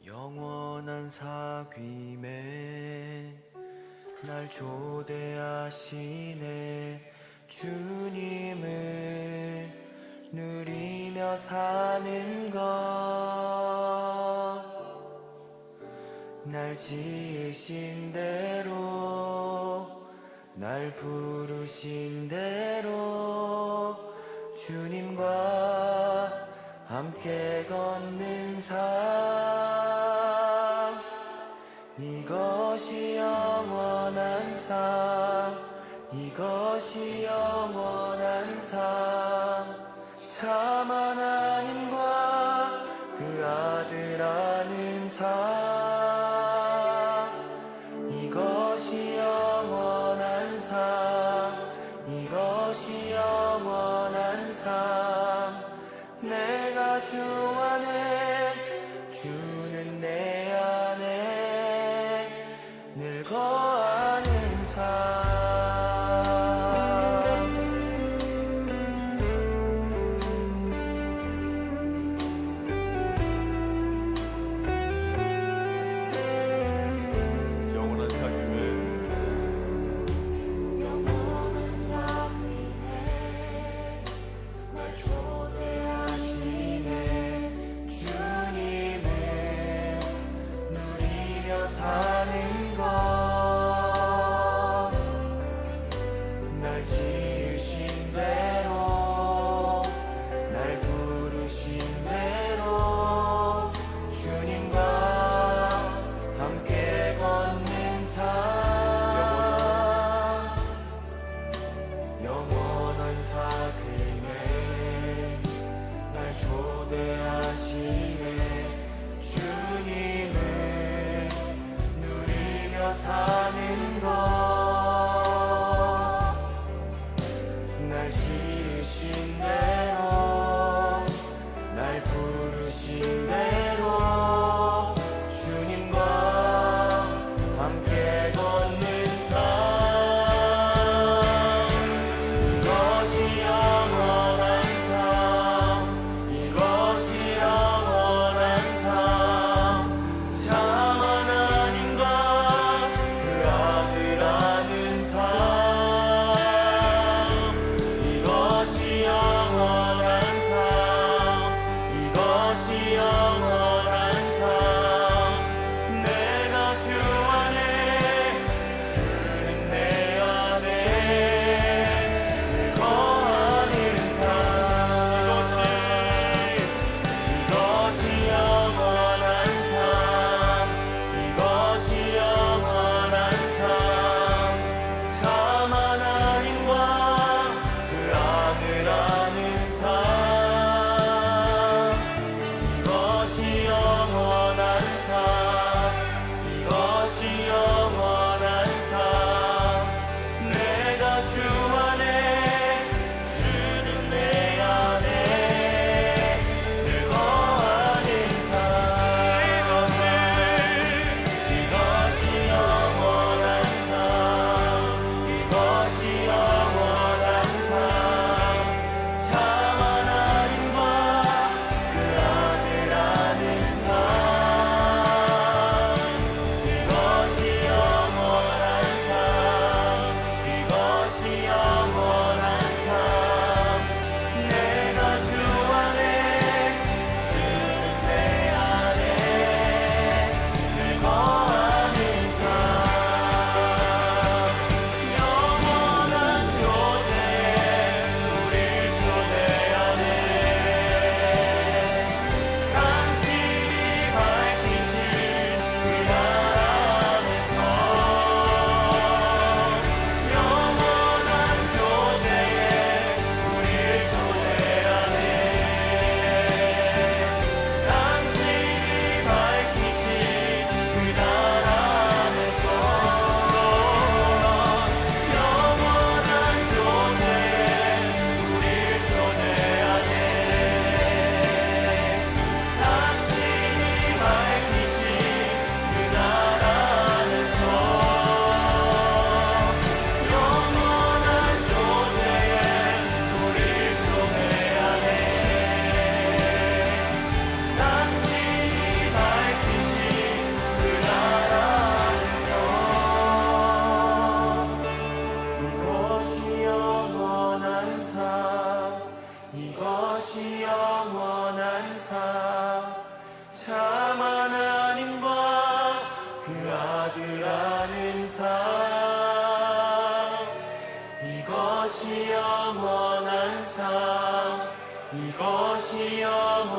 영원한 사귐에 날 초대하시네. 주님을 누리며 사는 것, 날 지으신 대로, 날 부르신 대로 주님과 함께 걷는 삶, 이것이 영원한 삶, 이것이 영원한 삶. 참 하나님과 그 아들 아는 삶, 이것이 영원한 삶, 이것이 영원한 삶. 내가 주 안에, 주는 내 안에 늘 거하는 삶.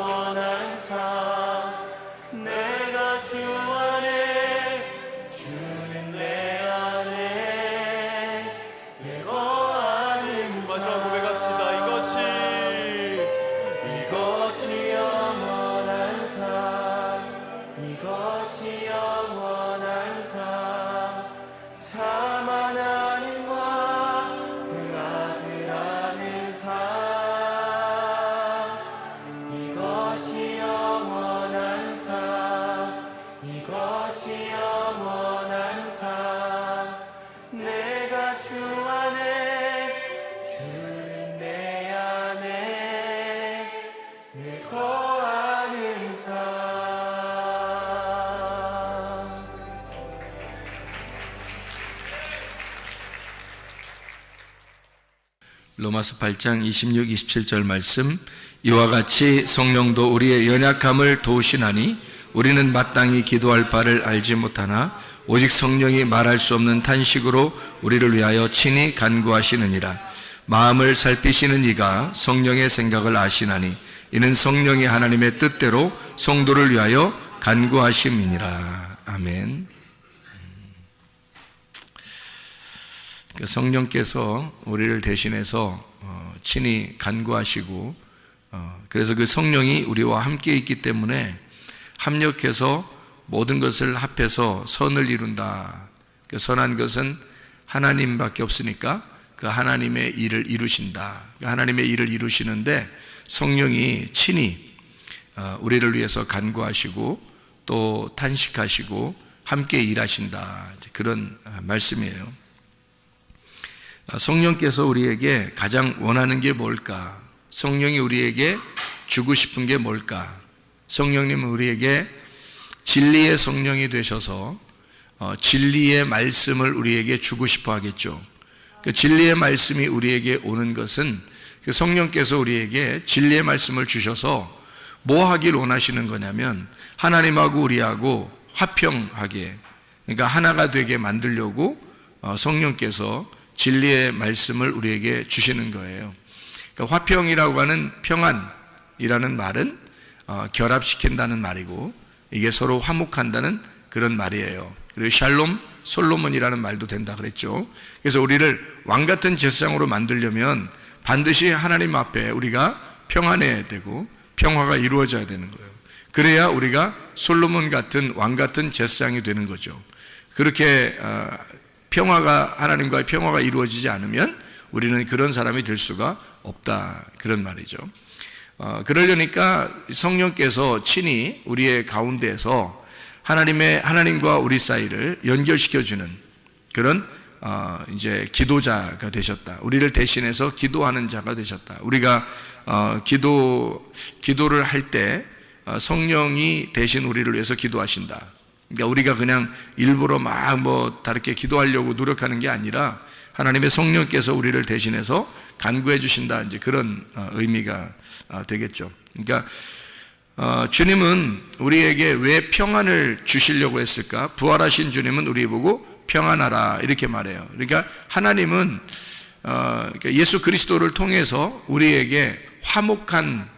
영원한 삶 내가 주 안에 주는 내 안에 내 거하는 마지막 고백합시다. 이것이 영원한 삶 이것이 영원한 삶 참 하나님과 그 아들 아는 삶 이것이 영원한 삶 이것이 영원한 삶 내가 주 안에 주는 내 안에 내 거하는 삶 로마서 8장 26, 27절 말씀, 이와 같이 성령도 우리의 연약함을 도우시나니 우리는 마땅히 기도할 바를 알지 못하나 오직 성령이 말할 수 없는 탄식으로 우리를 위하여 친히 간구하시느니라. 마음을 살피시는 이가 성령의 생각을 아시나니 이는 성령이 하나님의 뜻대로 성도를 위하여 간구하심이니라. 아멘. 성령께서 우리를 대신해서 친히 간구하시고, 그래서 그 성령이 우리와 함께 있기 때문에 합력해서 모든 것을 합해서 선을 이룬다. 그 선한 것은 하나님밖에 없으니까 그 하나님의 일을 이루신다. 그 하나님의 일을 이루시는데 성령이 친히 우리를 위해서 간구하시고 또 탄식하시고 함께 일하신다. 그런 말씀이에요. 성령께서 우리에게 가장 원하는 게 뭘까? 성령이 우리에게 주고 싶은 게 뭘까? 성령님은 우리에게 진리의 성령이 되셔서 진리의 말씀을 우리에게 주고 싶어 하겠죠. 그 진리의 말씀이 우리에게 오는 것은 그 성령께서 우리에게 진리의 말씀을 주셔서 뭐 하길 원하시는 거냐면 하나님하고 우리하고 화평하게, 그러니까 하나가 되게 만들려고 성령께서 진리의 말씀을 우리에게 주시는 거예요. 그러니까 화평이라고 하는 평안이라는 말은 결합시킨다는 말이고 이게 서로 화목한다는 그런 말이에요. 그리고 샬롬, 솔로몬이라는 말도 된다 그랬죠. 그래서 우리를 왕같은 제사장으로 만들려면 반드시 하나님 앞에 우리가 평안해야 되고 평화가 이루어져야 되는 거예요. 그래야 우리가 솔로몬 같은 왕 같은 제사장이 되는 거죠. 그렇게 평화가, 하나님과의 평화가 이루어지지 않으면 우리는 그런 사람이 될 수가 없다, 그런 말이죠. 그러려니까 성령께서 친히 우리의 가운데에서 하나님과 우리 사이를 연결시켜주는 그런 이제 기도자가 되셨다. 우리를 대신해서 기도하는 자가 되셨다. 우리가 기도를 할 때 성령이 대신 우리를 위해서 기도하신다. 그러니까 우리가 그냥 일부러 다르게 기도하려고 노력하는 게 아니라 하나님의 성령께서 우리를 대신해서 간구해 주신다. 이제 그런 의미가 되겠죠. 그러니까 주님은 우리에게 왜 평안을 주시려고 했을까? 부활하신 주님은 우리 보고 평안하라 이렇게 말해요. 그러니까 하나님은 예수 그리스도를 통해서 우리에게 화목한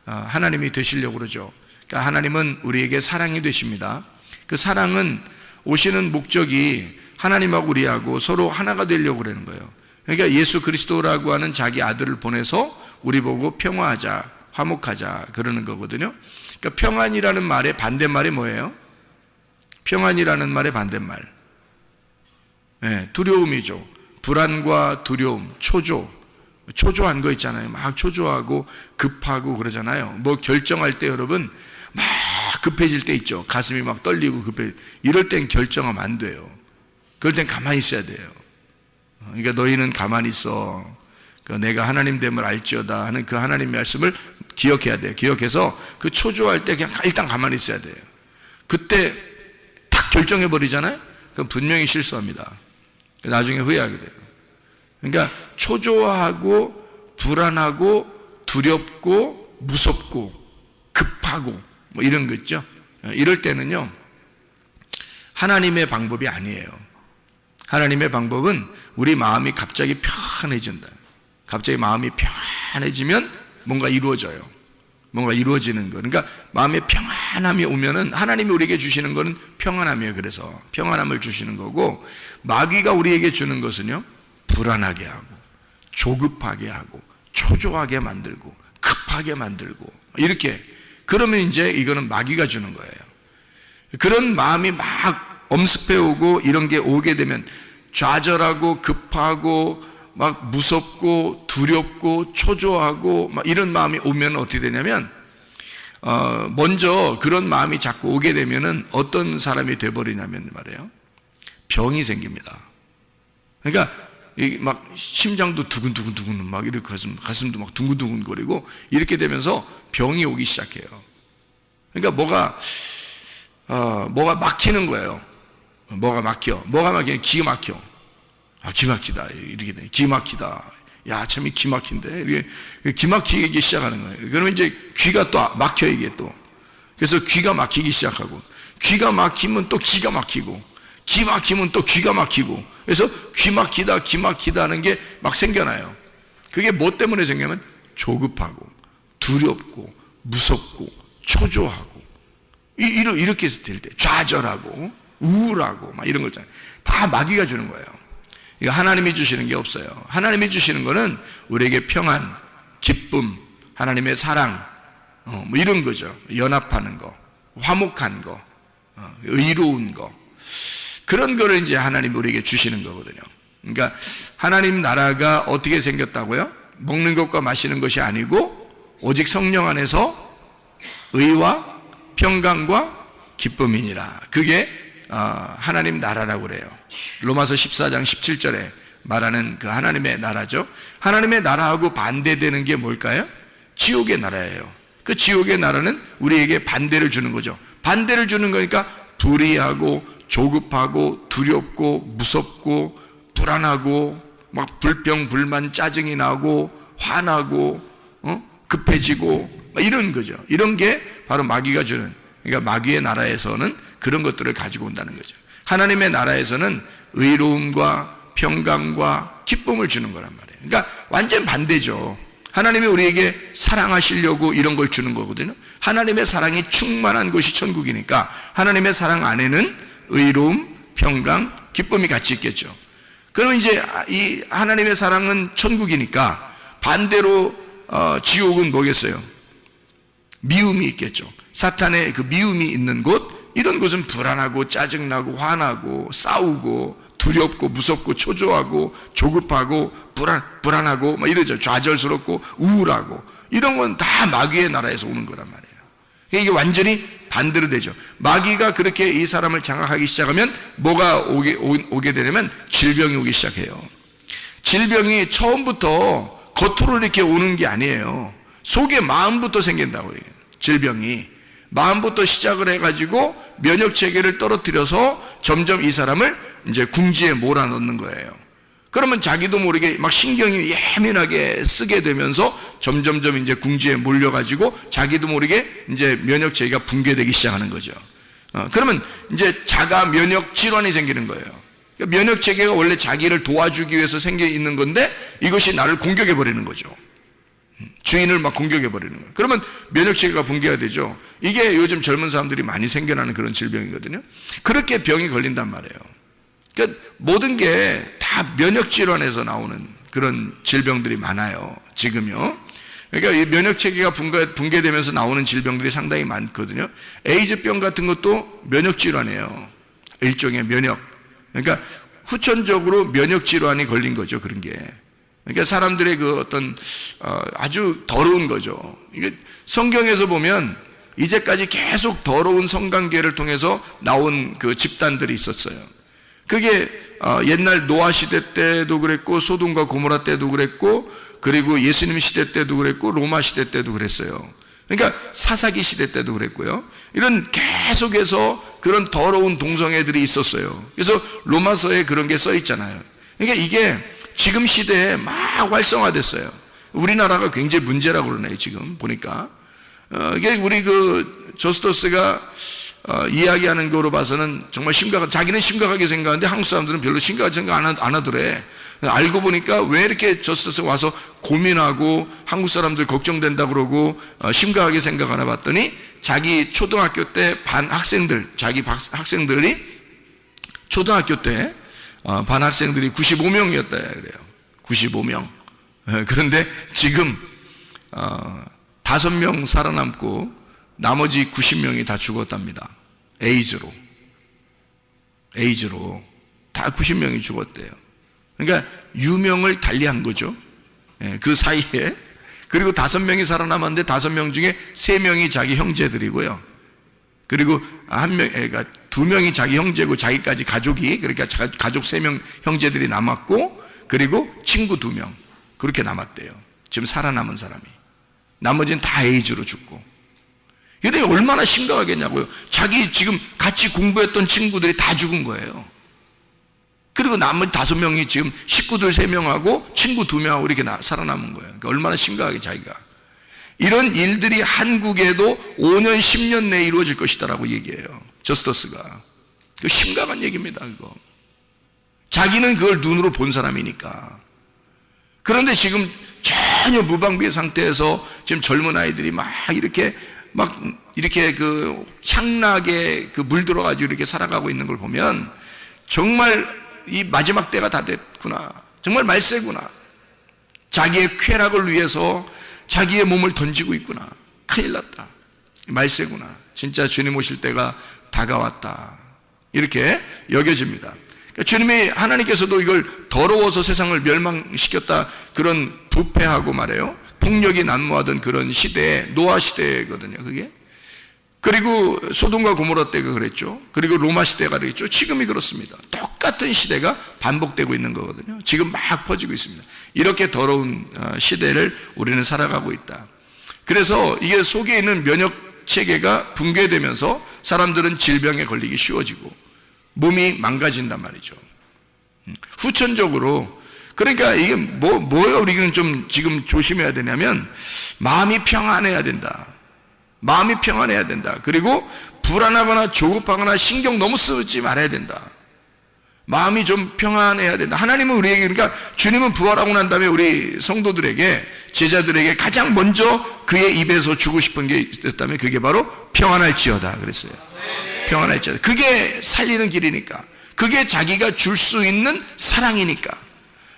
하나님이 되시려고 그러죠. 그러니까 하나님은 우리에게 사랑이 되십니다. 그 사랑은 오시는 목적이 하나님하고 우리하고 서로 하나가 되려고 그러는 거예요. 그러니까 예수 그리스도라고 하는 자기 아들을 보내서 우리 보고 평화하자, 화목하자 그러는 거거든요. 그러니까 평안이라는 말의 반대말이 뭐예요? 평안이라는 말의 반대말, 두려움이죠. 불안과 두려움, 초조한 거 있잖아요. 막 초조하고 급하고 그러잖아요. 뭐 결정할 때 여러분 막 급해질 때 있죠. 가슴이 막 떨리고 이럴 땐 결정하면 안 돼요. 그럴 땐 가만히 있어야 돼요. 그러니까 너희는 가만히 있어. 내가 하나님 됨을 알지어다 하는 그 하나님 말씀을 기억해야 돼요. 기억해서 그 초조할 때 그냥 일단 가만히 있어야 돼요. 그때 딱 결정해 버리잖아요. 그럼 분명히 실수합니다. 나중에 후회하게 돼요. 그러니까 초조하고 불안하고 두렵고 무섭고 급하고 뭐 이런 거 있죠. 이럴 때는요 하나님의 방법이 아니에요. 하나님의 방법은 우리 마음이 갑자기 편해진다. 갑자기 마음이 편해지면 뭔가 이루어져요. 뭔가 이루어지는 거. 그러니까 마음에 평안함이 오면은 하나님이 우리에게 주시는 거는 평안함이에요. 그래서 평안함을 주시는 거고, 마귀가 우리에게 주는 것은요, 불안하게 하고 조급하게 하고 초조하게 만들고 급하게 만들고 이렇게. 그러면 이제 이거는 마귀가 주는 거예요. 그런 마음이 막 엄습해 오고 이런 게 오게 되면 좌절하고 급하고 막 무섭고 두렵고 초조하고 막 이런 마음이 오면 어떻게 되냐면 먼저 그런 마음이 자꾸 오게 되면은 어떤 사람이 돼버리냐면 말이에요, 병이 생깁니다. 그러니까 막 심장도 두근두근두근 막 이렇게 가슴도 막 둥근둥근거리고 이렇게 되면서 병이 오기 시작해요. 그러니까 뭐가 막히는 거예요. 뭐가 막히면 기가 막혀. 아, 기막히다. 이렇게 돼. 기막히다. 야, 참, 이 기막힌데. 이렇게 기막히기 시작하는 거예요. 그러면 이제 귀가 또 막혀, 이게 또. 그래서 귀가 막히기 시작하고, 귀가 막히면 또 기가 막히고, 기 막히면 또 귀가 막히고, 그래서 귀 막히다 하는 게 막 생겨나요. 그게 뭐 때문에 생기냐면 조급하고, 두렵고, 무섭고, 초조하고, 이렇게 될 때, 좌절하고, 우울하고, 막 이런 거 있잖아요. 다 마귀가 주는 거예요. 이거 하나님이 주시는 게 없어요. 하나님이 주시는 거는 우리에게 평안, 기쁨, 하나님의 사랑, 뭐 이런 거죠. 연합하는 거, 화목한 거, 의로운 거. 그런 거를 이제 하나님이 우리에게 주시는 거거든요. 그러니까 하나님 나라가 어떻게 생겼다고요? 먹는 것과 마시는 것이 아니고 오직 성령 안에서 의와 평강과 기쁨이니라. 그게 하나님 나라라고 그래요. 로마서 14장 17절에 말하는 그 하나님의 나라죠. 하나님의 나라하고 반대되는 게 뭘까요? 지옥의 나라예요. 그 지옥의 나라는 우리에게 반대를 주는 거죠. 반대를 주는 거니까 불의하고 조급하고 두렵고 무섭고 불안하고 막 불평불만 짜증이 나고 화나고 급해지고 이런 거죠. 이런 게 바로 마귀가 주는, 그러니까 마귀의 나라에서는 그런 것들을 가지고 온다는 거죠. 하나님의 나라에서는 의로움과 평강과 기쁨을 주는 거란 말이에요. 그러니까 완전 반대죠. 하나님이 우리에게 사랑하시려고 이런 걸 주는 거거든요. 하나님의 사랑이 충만한 곳이 천국이니까 하나님의 사랑 안에는 의로움, 평강, 기쁨이 같이 있겠죠. 그럼 이제 이 하나님의 사랑은 천국이니까 반대로 지옥은 뭐겠어요? 미움이 있겠죠. 사탄의 그 미움이 있는 곳, 이런 곳은 불안하고 짜증나고 화나고 싸우고 두렵고 무섭고 초조하고 조급하고 불안하고 막 이러죠. 좌절스럽고 우울하고 이런 건 다 마귀의 나라에서 오는 거란 말이에요. 이게 완전히 반대로 되죠. 마귀가 그렇게 이 사람을 장악하기 시작하면 뭐가 오게 되냐면 질병이 오기 시작해요. 질병이 처음부터 겉으로 이렇게 오는 게 아니에요. 속에 마음부터 생긴다고 해요. 질병이 마음부터 시작을 해가지고 면역 체계를 떨어뜨려서 점점 이 사람을 이제 궁지에 몰아넣는 거예요. 그러면 자기도 모르게 막 신경이 예민하게 쓰게 되면서 점점점 이제 궁지에 몰려가지고 자기도 모르게 이제 면역 체계가 붕괴되기 시작하는 거죠. 그러면 이제 자가 면역 질환이 생기는 거예요. 그러니까 면역 체계가 원래 자기를 도와주기 위해서 생겨 있는 건데 이것이 나를 공격해 버리는 거죠. 주인을 막 공격해 버리는 거예요. 그러면 면역 체계가 붕괴가 되죠. 이게 요즘 젊은 사람들이 많이 생겨나는 그런 질병이거든요. 그렇게 병이 걸린단 말이에요. 그러니까 모든 게 다 면역 질환에서 나오는 그런 질병들이 많아요. 지금요. 그러니까 이 면역 체계가 붕괴되면서 나오는 질병들이 상당히 많거든요. 에이즈병 같은 것도 면역 질환이에요. 일종의 면역. 그러니까 후천적으로 면역 질환이 걸린 거죠. 그런 게. 그러니까 사람들의 그 어떤 아주 더러운 거죠. 이게 성경에서 보면 이제까지 계속 더러운 성관계를 통해서 나온 그 집단들이 있었어요. 그게 옛날 노아 시대 때도 그랬고 소돔과 고모라 때도 그랬고 그리고 예수님 시대 때도 그랬고 로마 시대 때도 그랬어요. 그러니까 사사기 시대 때도 그랬고요. 이런 계속해서 그런 더러운 동성애들이 있었어요. 그래서 로마서에 그런 게 써 있잖아요. 그러니까 이게 지금 시대에 막 활성화됐어요. 우리나라가 굉장히 문제라고 그러네요. 지금 보니까 이게 우리 그 조스토스가 이야기하는 거로 봐서는 정말 자기는 심각하게 생각하는데 한국 사람들은 별로 심각하게 생각 안 하더래. 알고 보니까 왜 이렇게 저스터스가 와서 고민하고 한국 사람들 걱정된다 그러고 심각하게 생각하나 봤더니 자기 초등학교 때 반 학생들, 자기 학생들이 초등학교 때 반 학생들이 95명이었다 그래요. 95명. 그런데 지금 5명 살아남고 나머지 90명이 다 죽었답니다. 에이즈로 다 90명이 죽었대요. 그러니까 유명을 달리한 거죠. 그 사이에. 그리고 5명이 살아남았는데 5명 중에 3명이 자기 형제들이고요. 그리고 그러니까 2명이 자기 형제고 자기까지 가족이, 그러니까 가족 3명 형제들이 남았고, 그리고 친구 2명 그렇게 남았대요. 지금 살아남은 사람이. 나머지는 다 에이즈로 죽고. 이게 얼마나 심각하겠냐고요. 자기 지금 같이 공부했던 친구들이 다 죽은 거예요. 그리고 나머지 5명이 지금 식구들 3명하고 친구 2명하고 이렇게 살아남은 거예요. 그러니까 얼마나 심각하게 자기가. 이런 일들이 한국에도 5년, 10년 내에 이루어질 것이다라고 얘기해요. 저스터스가. 그 심각한 얘기입니다, 그거. 자기는 그걸 눈으로 본 사람이니까. 그런데 지금 전혀 무방비의 상태에서 지금 젊은 아이들이 막 이렇게 그 향락에 그 물들어가지고 이렇게 살아가고 있는 걸 보면 정말 이 마지막 때가 다 됐구나. 정말 말세구나. 자기의 쾌락을 위해서 자기의 몸을 던지고 있구나. 큰일 났다. 말세구나. 진짜 주님 오실 때가 다가왔다. 이렇게 여겨집니다. 그러니까 주님이, 하나님께서도 이걸 더러워서 세상을 멸망시켰다, 그런 부패하고 말해요, 폭력이 난무하던 그런 시대에, 노아 시대거든요, 그게. 그리고 소돔과 고모라 때가 그랬죠. 그리고 로마 시대가 그랬죠. 지금이 그렇습니다. 똑같은 시대가 반복되고 있는 거거든요. 지금 막 퍼지고 있습니다. 이렇게 더러운 시대를 우리는 살아가고 있다. 그래서 이게 속에 있는 면역 체계가 붕괴되면서 사람들은 질병에 걸리기 쉬워지고 몸이 망가진단 말이죠. 후천적으로. 그러니까 이게 뭐가 우리는 좀 지금 조심해야 되냐면, 마음이 평안해야 된다. 마음이 평안해야 된다. 그리고 불안하거나 조급하거나 신경 너무 쓰지 말아야 된다. 마음이 좀 평안해야 된다. 하나님은 우리에게, 그러니까 주님은 부활하고 난 다음에 우리 성도들에게, 제자들에게 가장 먼저 그의 입에서 주고 싶은 게 있었다면 그게 바로 평안할지어다 그랬어요. 평안할지어다. 그게 살리는 길이니까. 그게 자기가 줄 수 있는 사랑이니까.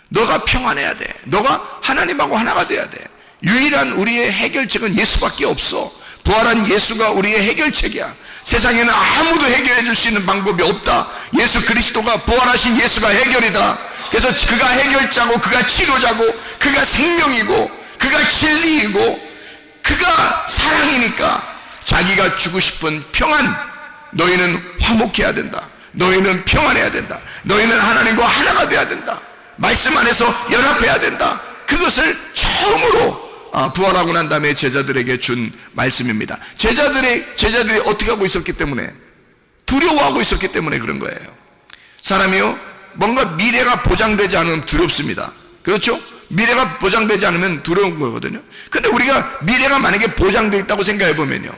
너가 평안해야 돼. 너가 하나님하고 하나가 돼야 돼. 유일한 우리의 해결책은 예수밖에 없어. 부활한 예수가 우리의 해결책이야. 세상에는 아무도 해결해 줄 수 있는 방법이 없다. 예수 그리스도가, 부활하신 예수가 해결이다. 그래서 그가 해결자고, 그가 치료자고, 그가 생명이고, 그가 진리이고, 그가 사랑이니까 자기가 주고 싶은 평안, 너희는 화목해야 된다. 너희는 평안해야 된다. 너희는 하나님과 하나가 돼야 된다. 말씀 안에서 연합해야 된다. 그것을 처음으로 부활하고 난 다음에 제자들에게 준 말씀입니다. 제자들이 어떻게 하고 있었기 때문에, 두려워하고 있었기 때문에 그런 거예요. 사람이요, 뭔가 미래가 보장되지 않으면 두렵습니다. 그렇죠? 미래가 보장되지 않으면 두려운 거거든요. 근데 우리가 미래가 만약에 보장되어 있다고 생각해 보면요,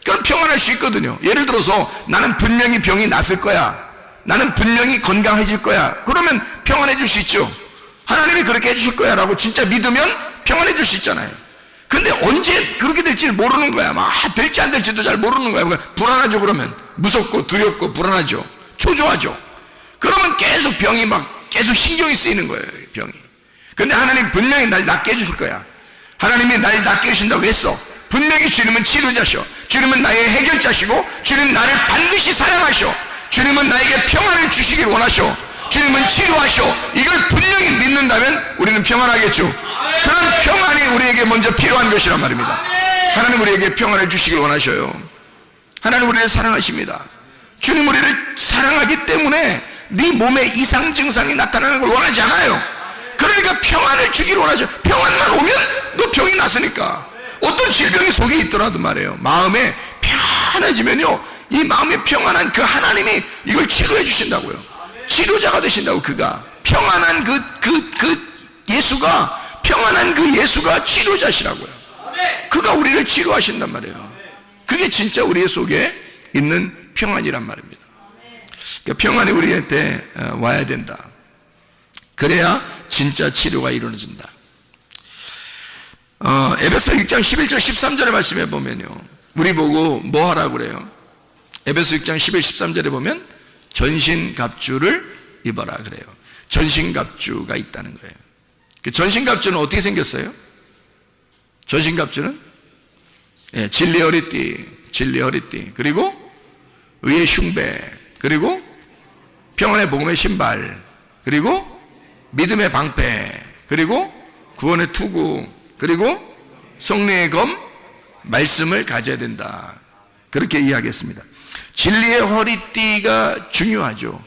그럼 평안할 수 있거든요. 예를 들어서 나는 분명히 병이 났을 거야, 나는 분명히 건강해질 거야, 그러면 평안해질 수 있죠. 하나님이 그렇게 해주실 거야 라고 진짜 믿으면 평안해질 수 있잖아요. 근데 언제 그렇게 될지 모르는 거야. 될지 안 될지도 잘 모르는 거야. 불안하죠. 그러면 무섭고 두렵고 불안하죠. 초조하죠. 그러면 계속 병이 계속 신경이 쓰이는 거예요, 병이. 근데 하나님 분명히 날 낫게 해주실 거야. 하나님이 날 낫게 해주신다고 했어. 분명히 주님은 치료자셔. 주님은 나의 해결자시고, 주님은 나를 반드시 사랑하셔. 주님은 나에게 평안을 주시길 원하셔. 주님은 치료하셔. 이걸 분명히 믿는다면 우리는 평안하겠죠. 그런 평안이 우리에게 먼저 필요한 것이란 말입니다. 하나님 우리에게 평안을 주시길 원하셔요. 하나님 우리를 사랑하십니다. 주님 우리를 사랑하기 때문에 네 몸에 이상 증상이 나타나는 걸 원하지 않아요. 그러니까 평안을 주길 원하죠. 평안만 오면 너 병이 났으니까. 어떤 질병이 속에 있더라도 말이에요, 마음에 편해지면요, 이 마음에 평안한 그 하나님이 이걸 치료해 주신다고요. 치료자가 되신다고. 그가 평안한 예수가, 평안한 그 예수가 치료자시라고요. 그가 우리를 치료하신단 말이에요. 그게 진짜 우리 속에 있는 평안이란 말입니다. 그러니까 평안이 우리한테 와야 된다. 그래야 진짜 치료가 이루어진다. 에베소 6장 11절 13절의 말씀에 보면요, 우리 보고 뭐 하라고 그래요? 에베소 6장 11, 13절에 보면 전신갑주를 입어라 그래요. 전신갑주가 있다는 거예요. 그 전신갑주는 어떻게 생겼어요? 전신갑주는 진리의 허리띠, 그리고 의의 흉배, 그리고 평안의 복음의 신발, 그리고 믿음의 방패, 그리고 구원의 투구, 그리고 성령의 검, 말씀을 가져야 된다. 그렇게 이야기했습니다. 진리의 허리띠가 중요하죠.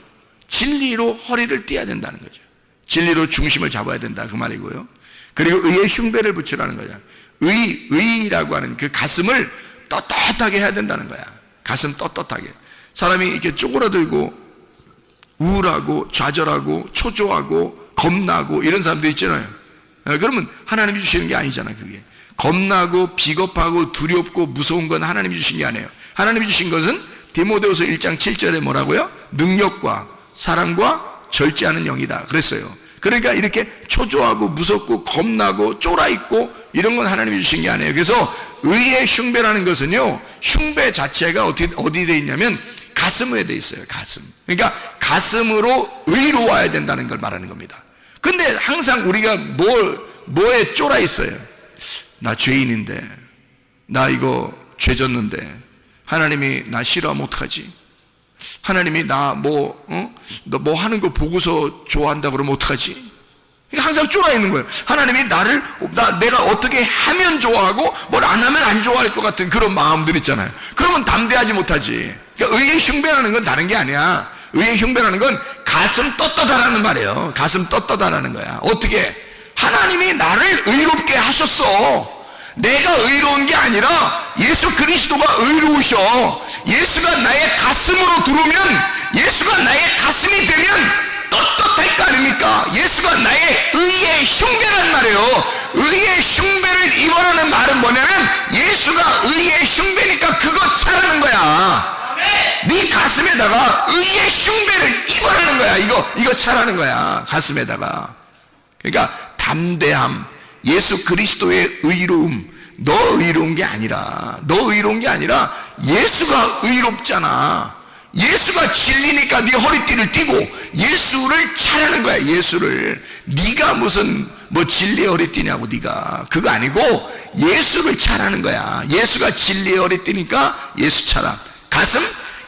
진리로 허리를 띠어야 된다는 거죠. 진리로 중심을 잡아야 된다 그 말이고요. 그리고 의의 흉배를 붙이라는 거죠. 의라고 하는 그 가슴을 떳떳하게 해야 된다는 거야. 가슴 떳떳하게. 사람이 이렇게 쪼그라들고 우울하고 좌절하고 초조하고 겁나고 이런 사람들 있잖아요. 그러면 하나님이 주시는 게 아니잖아. 그게 겁나고 비겁하고 두렵고 무서운 건 하나님이 주신 게 아니에요. 하나님이 주신 것은 디모데후서 1장 7절에 뭐라고요? 능력과 사랑과 절제하는 영이다 그랬어요. 그러니까 이렇게 초조하고 무섭고 겁나고 쫄아있고 이런 건 하나님이 주신 게 아니에요. 그래서 의의 흉배라는 것은요, 흉배 자체가 어디 돼 있냐면 가슴에 돼 있어요. 가슴. 그러니까 가슴으로 의로워야 된다는 걸 말하는 겁니다. 근데 항상 우리가 뭐에 쫄아 있어요? 나 죄인인데, 나 이거 죄 졌는데 하나님이 나 싫어하면 어떡하지? 하나님이 나 너 뭐 하는 거 보고서 좋아한다 그러면 어떡하지? 항상 쫄아 있는 거예요. 하나님이 내가 어떻게 하면 좋아하고 뭘 안 하면 안 좋아할 것 같은 그런 마음들 있잖아요. 그러면 담대하지 못하지. 그러니까 의의 흉배라는 건 다른 게 아니야. 의의 흉배라는 건 가슴 떳떳하라는 말이에요. 가슴 떳떳하라는 거야. 어떻게? 하나님이 나를 의롭게 하셨어. 내가 의로운 게 아니라 예수 그리스도가 의로우셔. 예수가 나의 가슴으로 들어오면, 예수가 나의 가슴이 되면 떳떳할 거 아닙니까? 예수가 나의 의의 흉배란 말이에요. 의의 흉배를 입어라는 말은 뭐냐면 예수가 의의 흉배니까 그거 차라는 거야. 네 가슴에다가 의의 흉배를 입어라는 거야. 이거 차라는 거야. 가슴에다가. 그러니까 담대함, 예수 그리스도의 의로움. 너 의로운 게 아니라 예수가 의롭잖아. 예수가 진리니까 네 허리띠를 띠고 예수를 차라는 거야. 예수를. 네가 무슨 진리의 허리띠냐고. 네가 그거 아니고 예수를 차라는 거야. 예수가 진리의 허리띠니까 예수 차라. 가슴,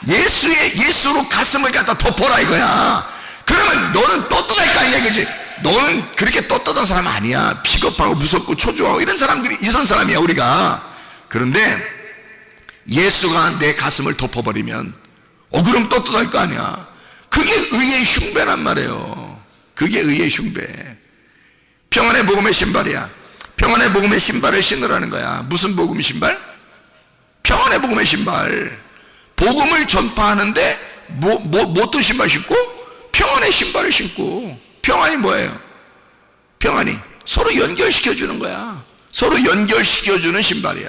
예수로 가슴을 갖다 덮어라 이거야. 그러면 너는 떳떳할 거 아니야, 그지? 너는 그렇게 떳떳한 사람 아니야. 비겁하고 무섭고 초조하고 이런 사람이야 우리가. 그런데 예수가 내 가슴을 덮어버리면 그럼 떳떳할 거 아니야. 그게 의의 흉배란 말이에요. 그게 의의 흉배. 평안의 복음의 신발이야. 평안의 복음의 신발을 신으라는 거야. 무슨 복음 신발? 평안의 복음의 신발. 복음을 전파하는데 어떤 신발 신고? 평안의 신발을 신고. 평안이 뭐예요? 평안이 서로 연결시켜주는 거야. 서로 연결시켜주는 신발이야.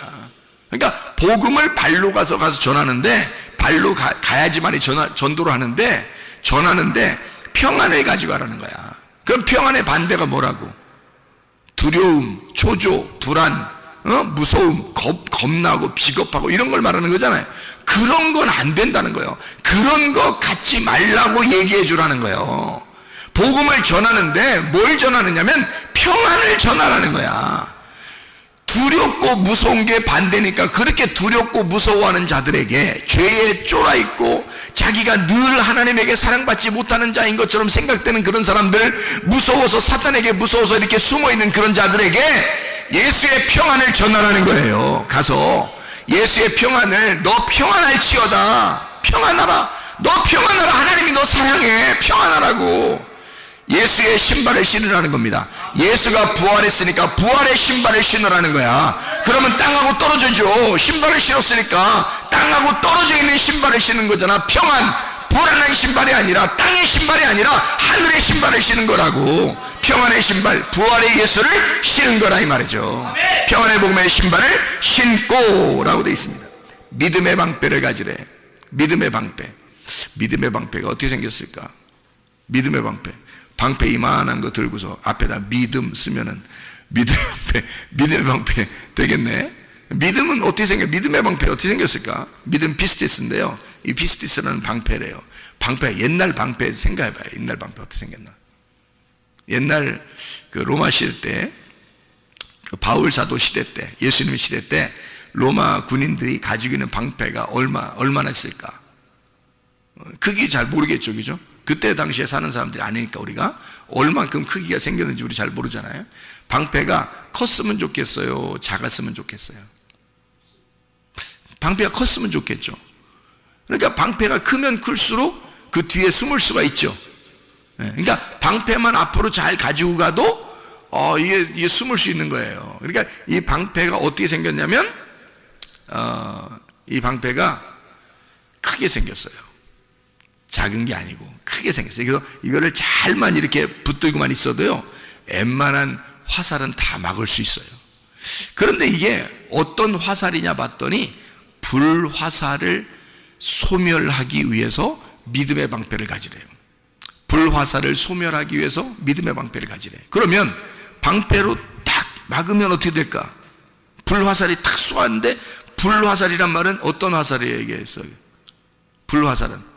그러니까 복음을 발로 가서 전하는데, 발로 가야지만이 전도를 하는데, 전하는데 평안을 가지고 가라는 거야. 그럼 평안의 반대가 뭐라고? 두려움, 초조, 불안, 무서움, 겁나고 비겁하고 이런 걸 말하는 거잖아요. 그런 건 안 된다는 거예요. 그런 거 갖지 말라고 얘기해 주라는 거예요. 복음을 전하는데 뭘 전하느냐면 평안을 전하라는 거야. 두렵고 무서운 게 반대니까 그렇게 두렵고 무서워하는 자들에게, 죄에 쫄아있고 자기가 늘 하나님에게 사랑받지 못하는 자인 것처럼 생각되는 그런 사람들, 무서워서 사탄에게 무서워서 이렇게 숨어있는 그런 자들에게 예수의 평안을 전하라는 거예요. 가서 예수의 평안을, 너 평안할지어다, 평안하라, 너 평안하라, 하나님이 너 사랑해, 평안하라고. 예수의 신발을 신으라는 겁니다. 예수가 부활했으니까 부활의 신발을 신으라는 거야. 그러면 땅하고 떨어져죠. 신발을 신었으니까 땅하고 떨어져 있는 신발을 신는 거잖아. 평안, 불안한 신발이 아니라, 땅의 신발이 아니라 하늘의 신발을 신은 거라고. 평안의 신발, 부활의 예수를 신은 거라 이 말이죠. 평안의 복음의 신발을 신고 라고 되어 있습니다. 믿음의 방패를 가지래. 믿음의 방패. 믿음의 방패가 어떻게 생겼을까? 믿음의 방패. 방패 이만한 거 들고서 앞에다 믿음 쓰면은 믿음의 방패 되겠네. 믿음은 어떻게 믿음의 방패 어떻게 생겼을까? 믿음 피스티스인데요. 이 피스티스라는 방패래요. 방패, 옛날 방패 생각해봐요. 옛날 방패 어떻게 생겼나? 옛날 그 로마 시대 때, 그 바울 사도 시대 때, 예수님 시대 때 로마 군인들이 가지고 있는 방패가 얼마나 있을까? 크기 잘 모르겠죠, 그죠? 그때 당시에 사는 사람들이 아니니까 우리가 얼만큼 크기가 생겼는지 우리 잘 모르잖아요. 방패가 컸으면 좋겠어요? 작았으면 좋겠어요? 방패가 컸으면 좋겠죠. 그러니까 방패가 크면 클수록 그 뒤에 숨을 수가 있죠. 그러니까 방패만 앞으로 잘 가지고 가도 이게 숨을 수 있는 거예요. 그러니까 이 방패가 어떻게 생겼냐면 이 방패가 크게 생겼어요. 작은 게 아니고 크게 생겼어요. 그래서 이거를 잘만 이렇게 붙들고만 있어도요, 웬만한 화살은 다 막을 수 있어요. 그런데 이게 어떤 화살이냐 봤더니 불화살을 소멸하기 위해서 믿음의 방패를 가지래요. 불화살을 소멸하기 위해서 믿음의 방패를 가지래. 그러면 방패로 딱 막으면 어떻게 될까? 불화살이 탁 쏘았는데, 불화살이란 말은 어떤 화살을 얘기했어요? 불화살은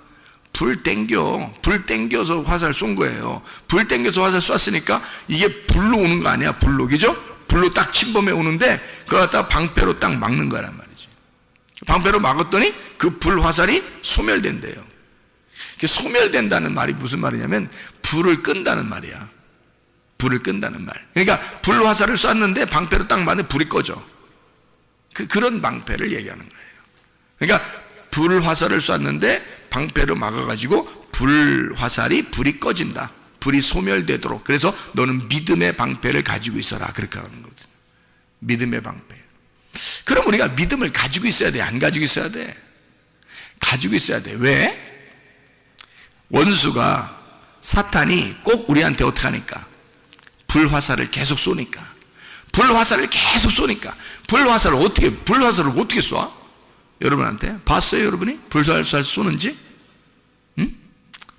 불 땡겨서 화살 쏜 거예요. 불 땡겨서 화살 쐈으니까 이게 불로 오는 거 아니야? 불로, 그죠? 불로 딱 침범해 오는데 그걸 갖다가 방패로 딱 막는 거란 말이지. 방패로 막았더니 그 불화살이 소멸된대요. 소멸된다는 말이 무슨 말이냐면 불을 끈다는 말이야. 불을 끈다는 말. 그러니까 불화살을 쐈는데 방패로 딱 맞으면 불이 꺼져. 그런 방패를 얘기하는 거예요. 그러니까 불화살을 쐈는데 방패로 막아가지고 불이 꺼진다. 불이 소멸되도록. 그래서 너는 믿음의 방패를 가지고 있어라. 그렇게 하는 거거든. 믿음의 방패. 그럼 우리가 믿음을 가지고 있어야 돼? 안 가지고 있어야 돼? 가지고 있어야 돼. 왜? 원수가, 사탄이 꼭 우리한테 어떻게 하니까? 불화살을 계속 쏘니까. 불화살을 어떻게 쏴? 여러분한테 봤어요? 여러분이 불화살 쏘는지? 응?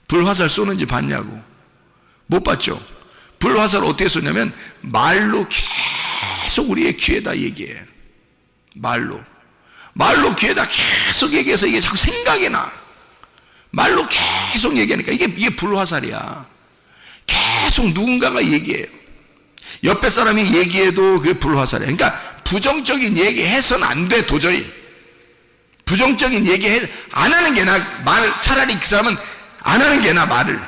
불화살 쏘는지 봤냐고? 못 봤죠? 불화살을 어떻게 쏘냐면 말로 계속 우리의 귀에다 얘기해. 말로 귀에다 계속 얘기해서 이게 자꾸 생각이 나. 말로 계속 얘기하니까 이게 불화살이야. 계속 누군가가 얘기해요. 옆에 사람이 얘기해도 그게 불화살이야. 그러니까 부정적인 얘기 해서는 안 돼. 도저히 부정적인 얘기 안 하는 게 나아. 차라리 그 사람은 안 하는 게 나아. 말을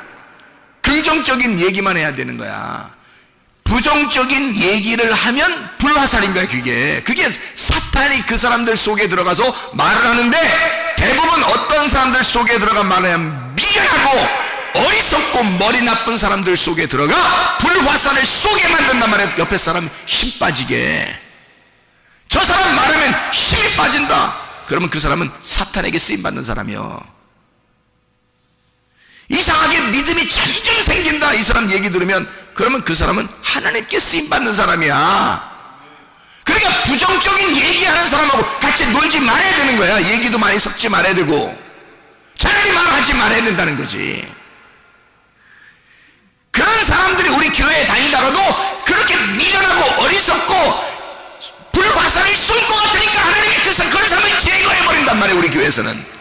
긍정적인 얘기만 해야 되는 거야. 부정적인 얘기를 하면 불화살인 거야. 그게 사탄이 그 사람들 속에 들어가서 말을 하는데, 대부분 어떤 사람들 속에 들어가 말을 하면 미련하고 어리석고 머리 나쁜 사람들 속에 들어가 불화살을 쏘게 만든단 말이야. 옆에 사람 힘 빠지게. 저 사람 말하면 힘이 빠진다. 그러면 그 사람은 사탄에게 쓰임받는 사람이요. 이상하게 믿음이 점점 생긴다. 이 사람 얘기 들으면, 그러면 그 사람은 하나님께 쓰임받는 사람이야. 그러니까 부정적인 얘기하는 사람하고 같이 놀지 말아야 되는 거야. 얘기도 많이 섞지 말아야 되고, 차라리 말하지 말아야 된다는 거지. 그런 사람들이 우리 교회에 다니다가도 그렇게 미련하고 어리석고 불화살이 쏠 것 같으니까 하나님이 그런 사람을 제거해버린단 말이에요. 우리 교회에서는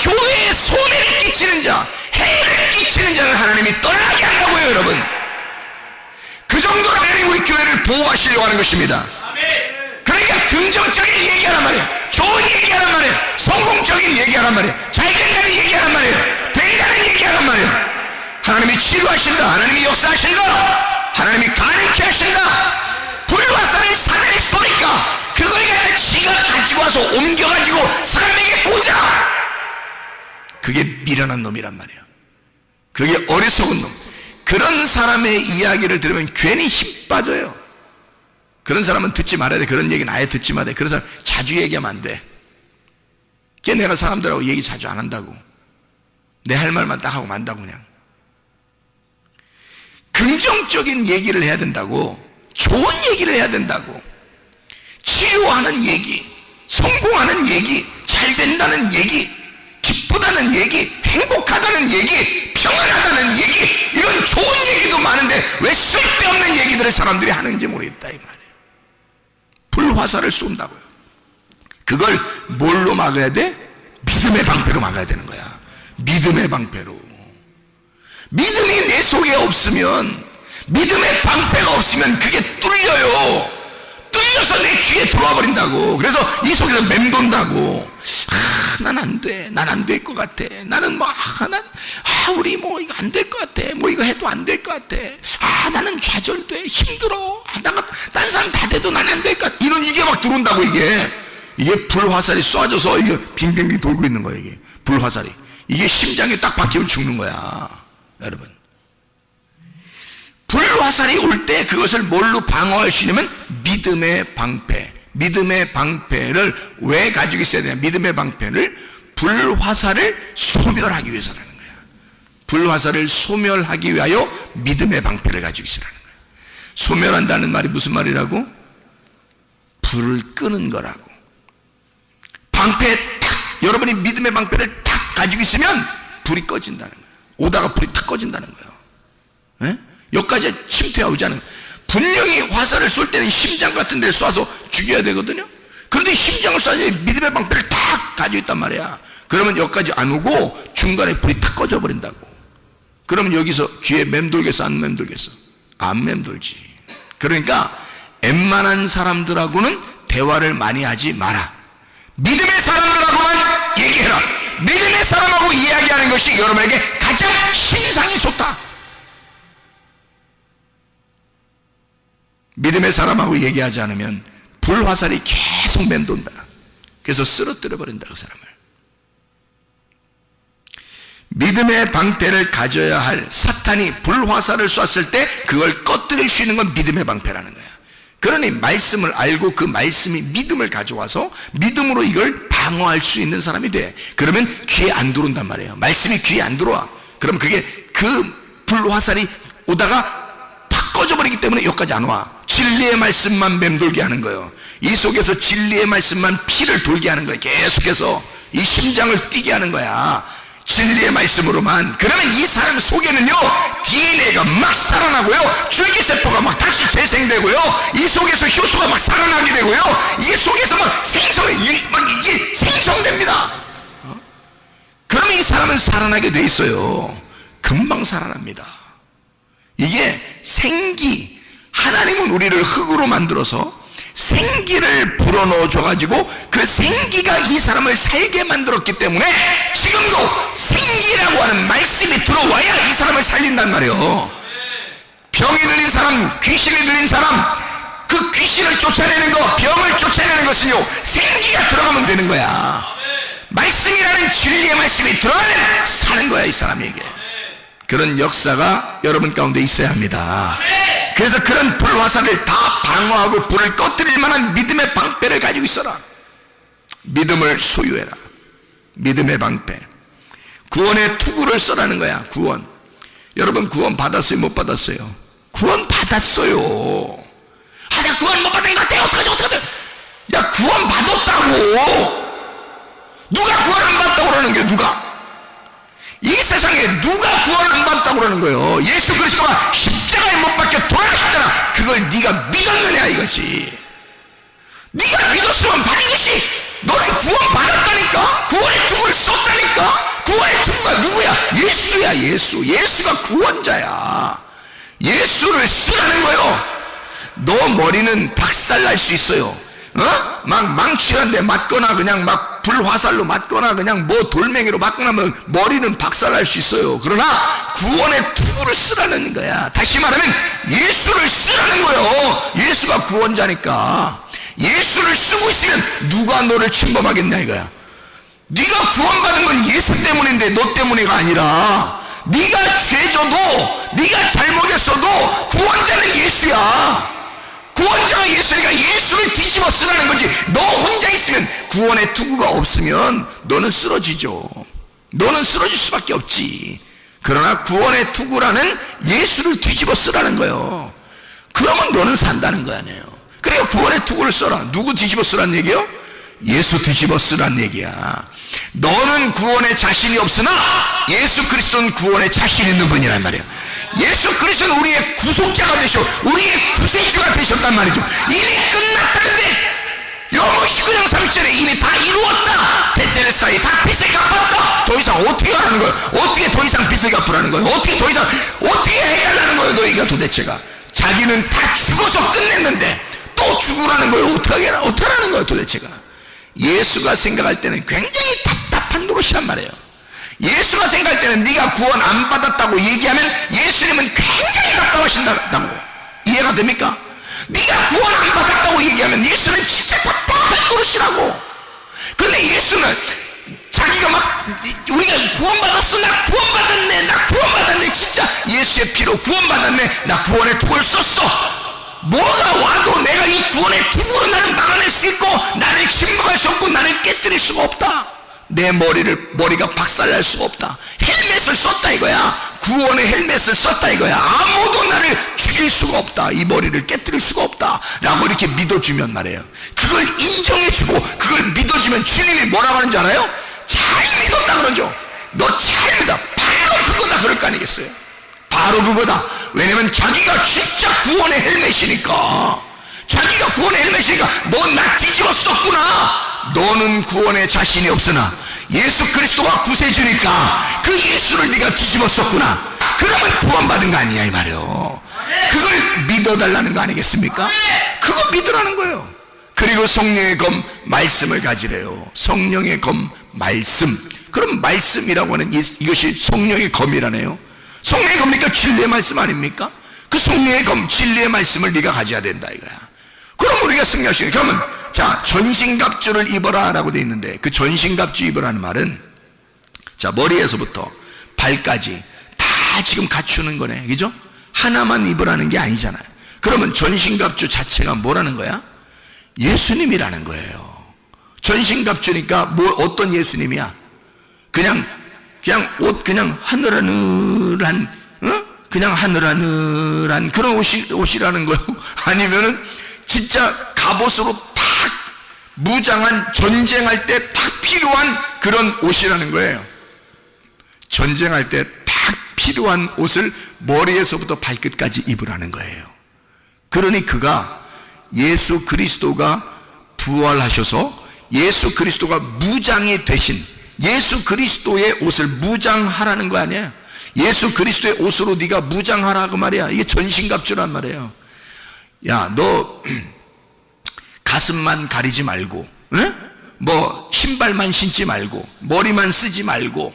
교회에 손해를 끼치는 자, 해를 끼치는 자는 하나님이 떠나게 한다고요. 여러분, 그 정도로 하나님 우리 교회를 보호하시려고 하는 것입니다. 그러니까 긍정적인 얘기하란 말이에요. 좋은 얘기하란 말이에요. 성공적인 얘기하란 말이에요. 잘 된다는 얘기하란 말이에요. 된다는 얘기하란 말이에요. 하나님이 치료하신다. 하나님이 역사하신다. 하나님이 가능케 하신다. 불화살을 사단이 쏘니까 그걸 갖다 지가 가지고 와서 옮겨가지고 사람에게 꽂아. 그게 미련한 놈이란 말이야. 그게 어리석은 놈. 그런 사람의 이야기를 들으면 괜히 힘 빠져요. 그런 사람은 듣지 말아야 돼. 그런 얘기는 아예 듣지 말아야 돼. 그런 사람 자주 얘기하면 안 돼. 걔 내가 사람들하고 얘기 자주 안 한다고. 내 할 말만 딱 하고 만다고. 그냥 긍정적인 얘기를 해야 된다고. 좋은 얘기를 해야 된다고. 치료하는 얘기, 성공하는 얘기, 잘 된다는 얘기, 기쁘다는 얘기, 행복하다는 얘기, 평안하다는 얘기, 이건 좋은 얘기도 많은데 왜 쓸데없는 얘기들을 사람들이 하는지 모르겠다 이 말이에요. 불화살을 쏜다고요. 그걸 뭘로 막아야 돼? 믿음의 방패로 막아야 되는 거야. 믿음의 방패로. 믿음이 내 속에 없으면, 믿음의 방패가 없으면 그게 뚫려요. 뚫려서 내 귀에 들어와 버린다고. 그래서 이 속에서 맴돈다고. 난 안 돼. 난 안 될 것 같아. 나는 우리 이거 안 될 것 같아. 이거 해도 안 될 것 같아. 나는 좌절돼. 힘들어. 딴 사람 다 돼도 난 안 될 것 같아. 이게 막 들어온다고, 이게 불화살이 쏴져서 이게 빙빙빙 돌고 있는 거예요, 이게. 불화살이. 이게 심장에 딱 박히면 죽는 거야. 여러분. 불화살이 올 때 그것을 뭘로 방어할 수 있냐면 믿음의 방패. 믿음의 방패를 왜 가지고 있어야 되냐? 믿음의 방패를 불화살을 소멸하기 위해서라는 거야. 불화살을 소멸하기 위하여 믿음의 방패를 가지고 있으라는 거야. 소멸한다는 말이 무슨 말이라고? 불을 끄는 거라고. 방패에 탁, 여러분이 믿음의 방패를 탁 가지고 있으면 불이 꺼진다는 거야. 오다가 불이 탁 꺼진다는 거예요. 예? 여기까지 침투해 오지 않은 거예요. 분명히 화살을 쏠 때는 심장 같은 데를 쏴서 죽여야 되거든요. 그런데 심장을 쏴야지 믿음의 방패를 탁 가지고 있단 말이야. 그러면 여기까지 안 오고 중간에 불이 탁 꺼져 버린다고. 그러면 여기서 귀에 맴돌겠어, 안 맴돌겠어? 안 맴돌지. 그러니까 웬만한 사람들하고는 대화를 많이 하지 마라. 믿음의 사람들하고만 얘기해라. 믿음의 사람하고 이야기하는 것이 여러분에게 가장 신상이 좋다. 믿음의 사람하고 얘기하지 않으면 불화살이 계속 맴돈다. 그래서 쓰러뜨려 버린다, 그 사람을. 믿음의 방패를 가져야 할 사탄이 불화살을 쐈을 때 그걸 꺼뜨릴 수 있는 건 믿음의 방패라는 거야. 그러니 말씀을 알고 그 말씀이 믿음을 가져와서 믿음으로 이걸 방어할 수 있는 사람이 돼. 그러면 귀에 안 들어온단 말이에요. 말씀이 귀에 안 들어와. 그럼 그게 그 불화살이 오다가 팍 꺼져버리기 때문에 여기까지 안 와. 진리의 말씀만 맴돌게 하는 거예요. 이 속에서 진리의 말씀만 피를 돌게 하는 거예요. 계속해서 이 심장을 뛰게 하는 거야. 진리의 말씀으로만. 그러면 이 사람 속에는요, DNA가 막 살아나고요, 줄기세포가 막 다시 재생되고요, 이 속에서 효소가 막 살아나게 되고요, 이 속에서 막 이게 생성됩니다. 그러면 이 사람은 살아나게 돼 있어요. 금방 살아납니다. 이게 생기, 하나님은 우리를 흙으로 만들어서 생기를 불어넣어 줘가지고 그 생기가 이 사람을 살게 만들었기 때문에 지금도 생기라고 하는 말씀이 들어와야 이 사람을 살린단 말이에요. 병이 들린 사람, 귀신이 들린 사람, 그 귀신을 쫓아내는 것, 병을 쫓아내는 것은요, 생기가 들어가면 되는 거야. 말씀이라는 진리의 말씀이 들어가면 사는 거야, 이 사람에게. 그런 역사가 여러분 가운데 있어야 합니다. 그래서 그런 불화살을 다 방어하고 불을 꺼뜨릴 만한 믿음의 방패를 가지고 있어라. 믿음을 소유해라. 믿음의 방패. 구원의 투구를 써라는 거야. 구원. 여러분 구원 받았어요? 못 받았어요? 구원 받았어요. 나 구원 못 받은 것 같아. 어떡하지? 야, 구원 받았다고. 누가 구원 안 받았다고 그러는 거야? 누가? 이 세상에 누가 구원 안 받았다고 그러는 거예요? 예수 그리스도가 십자가에 못 박혀 돌아가셨잖아. 그걸 네가 믿었느냐 이거지. 네가 믿었으면 반드시 너는 구원 받았다니까. 구원의 투구를 썼다니까. 구원의 투구가 누구야? 예수야. 예수가 구원자야. 예수를 쓰라는 거예요. 너 머리는 박살날 수 있어요. 막 망치한데 맞거나 그냥 막 불화살로 맞거나 그냥 뭐 돌멩이로 맞거나 하면 머리는 박살날 수 있어요. 그러나 구원의 투구를 쓰라는 거야. 다시 말하면 예수를 쓰라는 거예요. 예수가 구원자니까. 예수를 쓰고 있으면 누가 너를 침범하겠냐 이거야. 네가 구원받은 건 예수 때문인데 너 때문에가 아니라, 네가 죄져도 네가 잘못했어도 구원자는 예수야. 구원자가 예수니까 예수를 뒤집어 쓰라는 거지. 너 혼자 있으면, 구원의 투구가 없으면 너는 쓰러지죠. 너는 쓰러질 수밖에 없지. 그러나 구원의 투구라는 예수를 뒤집어 쓰라는 거예요. 그러면 너는 산다는 거 아니에요. 그래요. 구원의 투구를 써라. 누구 뒤집어 쓰라는 얘기요? 예수 뒤집어 쓰란 얘기야. 너는 구원에 자신이 없으나 예수 그리스도는 구원에 자신 있는 분이란 말이야. 예수 그리스도는 우리의 구속자가 되셔, 우리의 구세주가 되셨단 말이죠. 이미 끝났다는데 영어 19장 3절에 이미 다 이루었다. 테텔레스타이 다 빚을 갚았다. 더 이상 어떻게 하라는 거예요? 어떻게 더 이상 빚을 갚으라는 거예요? 어떻게 더 이상 어떻게 해달라는 거예요? 너희가 도대체가 자기는 다 죽어서 끝냈는데 또 죽으라는 거예요. 어떡하라는 거예요 도대체가. 예수가 생각할 때는 굉장히 답답한 노릇이란 말이에요. 예수가 생각할 때는 네가 구원 안 받았다고 얘기하면 예수님은 굉장히 답답하신다고. 이해가 됩니까? 네가 구원 안 받았다고 얘기하면 예수는 진짜 답답한 노릇이라고. 근데 예수는 자기가 막 우리가 구원받았어, 나 구원받았네, 나 구원받았네, 진짜 예수의 피로 구원받았네, 나 구원의 도구를 썼어. 뭐가 와도 내가 이 구원의 도구로 나를 막아낼 수 있고 나를 침묵할 수 없고 나를 깨뜨릴 수가 없다. 내 머리가 박살날 수가 없다. 헬멧을 썼다 이거야. 구원의 헬멧을 썼다 이거야. 아무도 나를 죽일 수가 없다. 이 머리를 깨뜨릴 수가 없다 라고 이렇게 믿어주면 말이에요. 그걸 인정해주고 그걸 믿어주면 주님이 뭐라고 하는지 알아요? 잘 믿었다 그러죠. 너 잘 믿어. 바로 그거다 그럴 거 아니겠어요? 바로 그거다. 왜냐면 자기가 진짜 구원의 헬멧이니까. 자기가 구원의 헬멧이니까 너 나 뒤집어 썼구나. 너는 구원에 자신이 없으나 예수 그리스도가 구세주니까 그 예수를 네가 뒤집어 썼구나. 그러면 구원받은 거 아니냐 이 말이에요. 그걸 믿어달라는 거 아니겠습니까? 그거 믿으라는 거예요. 그리고 성령의 검 말씀을 가지래요. 성령의 검 말씀. 그럼 말씀이라고 하는 이것이 성령의 검이라네요. 성령의 검이니까 진리의 말씀 아닙니까? 그 성령의 검 진리의 말씀을 네가 가져야 된다 이거야. 그럼 우리가 승리할 수 있는. 그러면 자 전신갑주를 입어라 라고 되어 있는데 그 전신갑주 입으라는 말은 자 머리에서부터 발까지 다 지금 갖추는 거네, 그죠? 하나만 입으라는 게 아니잖아요. 그러면 전신갑주 자체가 뭐라는 거야? 예수님이라는 거예요. 전신갑주니까 뭐 어떤 예수님이야? 그냥 옷 그냥 하늘하늘한 그냥 하늘하늘한 그런 옷이라는 거예요? 아니면은 진짜 갑옷으로 딱 무장한 전쟁할 때 딱 필요한 그런 옷이라는 거예요. 전쟁할 때 딱 필요한 옷을 머리에서부터 발끝까지 입으라는 거예요. 그러니 그가 예수 그리스도가 부활하셔서 예수 그리스도가 무장이 되신 예수 그리스도의 옷을 무장하라는 거 아니에요? 예수 그리스도의 옷으로 네가 무장하라고 말이야. 이게 전신갑주란 말이에요. 야, 너 가슴만 가리지 말고, 뭐 신발만 신지 말고, 머리만 쓰지 말고,